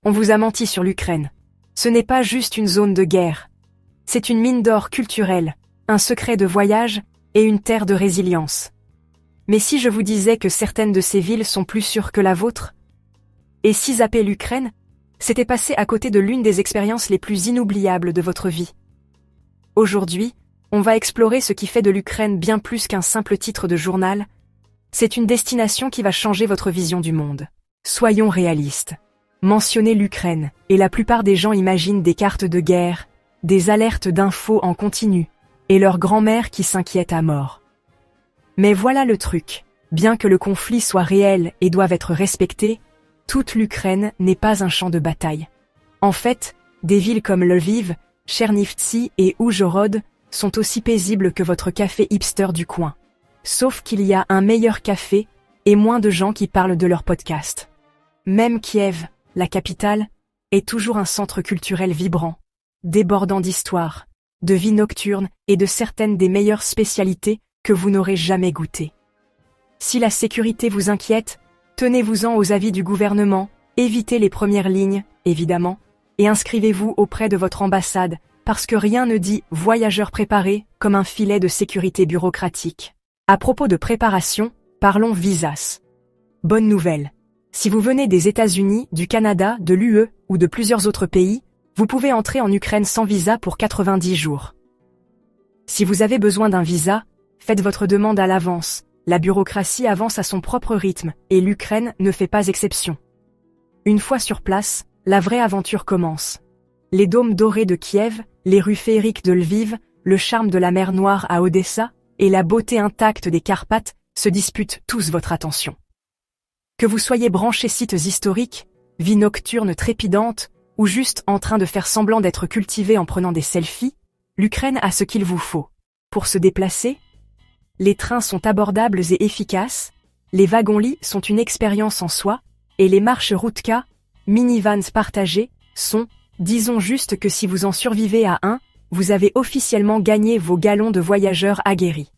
On vous a menti sur l'Ukraine. Ce n'est pas juste une zone de guerre. C'est une mine d'or culturelle, un secret de voyage et une terre de résilience. Mais si je vous disais que certaines de ces villes sont plus sûres que la vôtre? Et si zapper l'Ukraine, c'était passer à côté de l'une des expériences les plus inoubliables de votre vie. Aujourd'hui, on va explorer ce qui fait de l'Ukraine bien plus qu'un simple titre de journal. C'est une destination qui va changer votre vision du monde. Soyons réalistes. Mentionnez l'Ukraine, et la plupart des gens imaginent des cartes de guerre, des alertes d'infos en continu, et leur grand-mère qui s'inquiète à mort. Mais voilà le truc, bien que le conflit soit réel et doive être respecté, toute l'Ukraine n'est pas un champ de bataille. En fait, des villes comme Lviv, Chernivtsi et Oujhorod sont aussi paisibles que votre café hipster du coin. Sauf qu'il y a un meilleur café et moins de gens qui parlent de leur podcast. Même Kiev, la capitale, est toujours un centre culturel vibrant, débordant d'histoire, de vie nocturne et de certaines des meilleures spécialités que vous n'aurez jamais goûtées. Si la sécurité vous inquiète, tenez-vous-en aux avis du gouvernement, évitez les premières lignes, évidemment, et inscrivez-vous auprès de votre ambassade, parce que rien ne dit « voyageur préparé » comme un filet de sécurité bureaucratique. À propos de préparation, parlons visas. Bonne nouvelle. Si vous venez des États-Unis, du Canada, de l'UE ou de plusieurs autres pays, vous pouvez entrer en Ukraine sans visa pour 90 jours. Si vous avez besoin d'un visa, faites votre demande à l'avance. La bureaucratie avance à son propre rythme et l'Ukraine ne fait pas exception. Une fois sur place, la vraie aventure commence. Les dômes dorés de Kiev, les rues féeriques de Lviv, le charme de la mer Noire à Odessa et la beauté intacte des Carpates se disputent tous votre attention. Que vous soyez branché sites historiques, vie nocturne trépidante, ou juste en train de faire semblant d'être cultivé en prenant des selfies, l'Ukraine a ce qu'il vous faut. Pour se déplacer, les trains sont abordables et efficaces, les wagons-lits sont une expérience en soi, et les marches Rutka, minivans partagés, sont, disons juste que si vous en survivez à un, vous avez officiellement gagné vos galons de voyageurs aguerris.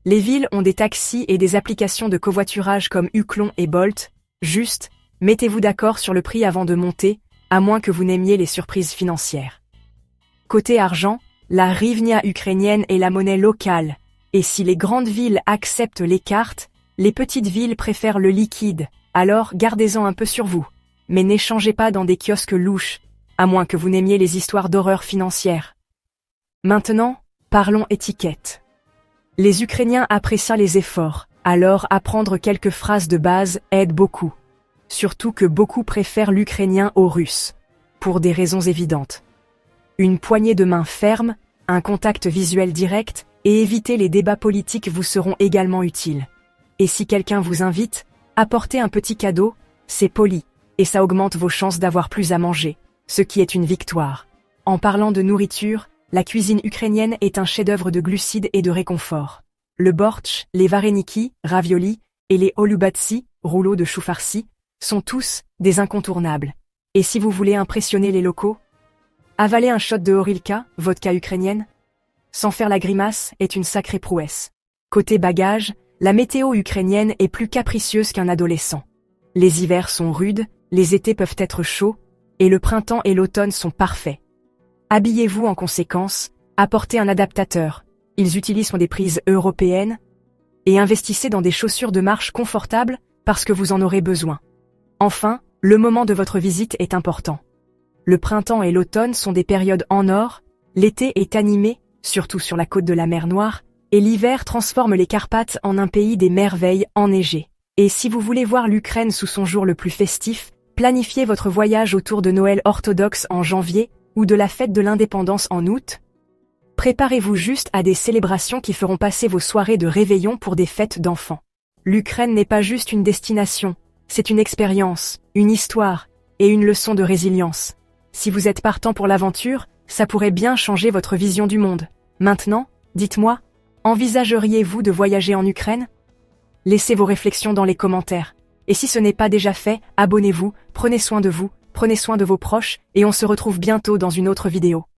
Les villes ont des taxis et des applications de covoiturage comme Uklon et Bolt, juste, mettez-vous d'accord sur le prix avant de monter, à moins que vous n'aimiez les surprises financières. Côté argent, la hryvnia ukrainienne est la monnaie locale, et si les grandes villes acceptent les cartes, les petites villes préfèrent le liquide, alors gardez-en un peu sur vous, mais n'échangez pas dans des kiosques louches, à moins que vous n'aimiez les histoires d'horreur financière. Maintenant, parlons étiquette. Les Ukrainiens apprécient les efforts, alors apprendre quelques phrases de base aide beaucoup. Surtout que beaucoup préfèrent l'ukrainien au russe, pour des raisons évidentes. Une poignée de main ferme, un contact visuel direct, et éviter les débats politiques vous seront également utiles. Et si quelqu'un vous invite, apportez un petit cadeau, c'est poli, et ça augmente vos chances d'avoir plus à manger, ce qui est une victoire. En parlant de nourriture, la cuisine ukrainienne est un chef-d'œuvre de glucides et de réconfort. Le bortsch, les vareniki, raviolis, et les holubatsi, rouleaux de choux farcis, sont tous des incontournables. Et si vous voulez impressionner les locaux, avaler un shot de horilka, vodka ukrainienne, sans faire la grimace, est une sacrée prouesse. Côté bagages, la météo ukrainienne est plus capricieuse qu'un adolescent. Les hivers sont rudes, les étés peuvent être chauds, et le printemps et l'automne sont parfaits. Habillez-vous en conséquence, apportez un adaptateur, ils utilisent des prises européennes, et investissez dans des chaussures de marche confortables parce que vous en aurez besoin. Enfin, le moment de votre visite est important. Le printemps et l'automne sont des périodes en or, l'été est animé, surtout sur la côte de la mer Noire, et l'hiver transforme les Carpates en un pays des merveilles enneigées. Et si vous voulez voir l'Ukraine sous son jour le plus festif, planifiez votre voyage autour de Noël orthodoxe en janvier ou de la fête de l'indépendance en août. Préparez-vous juste à des célébrations qui feront passer vos soirées de réveillon pour des fêtes d'enfants. L'Ukraine n'est pas juste une destination, c'est une expérience, une histoire et une leçon de résilience. Si vous êtes partant pour l'aventure, ça pourrait bien changer votre vision du monde. Maintenant, dites-moi, envisageriez-vous de voyager en Ukraine? Laissez vos réflexions dans les commentaires. Et si ce n'est pas déjà fait, abonnez-vous, prenez soin de vous, prenez soin de vos proches, et on se retrouve bientôt dans une autre vidéo.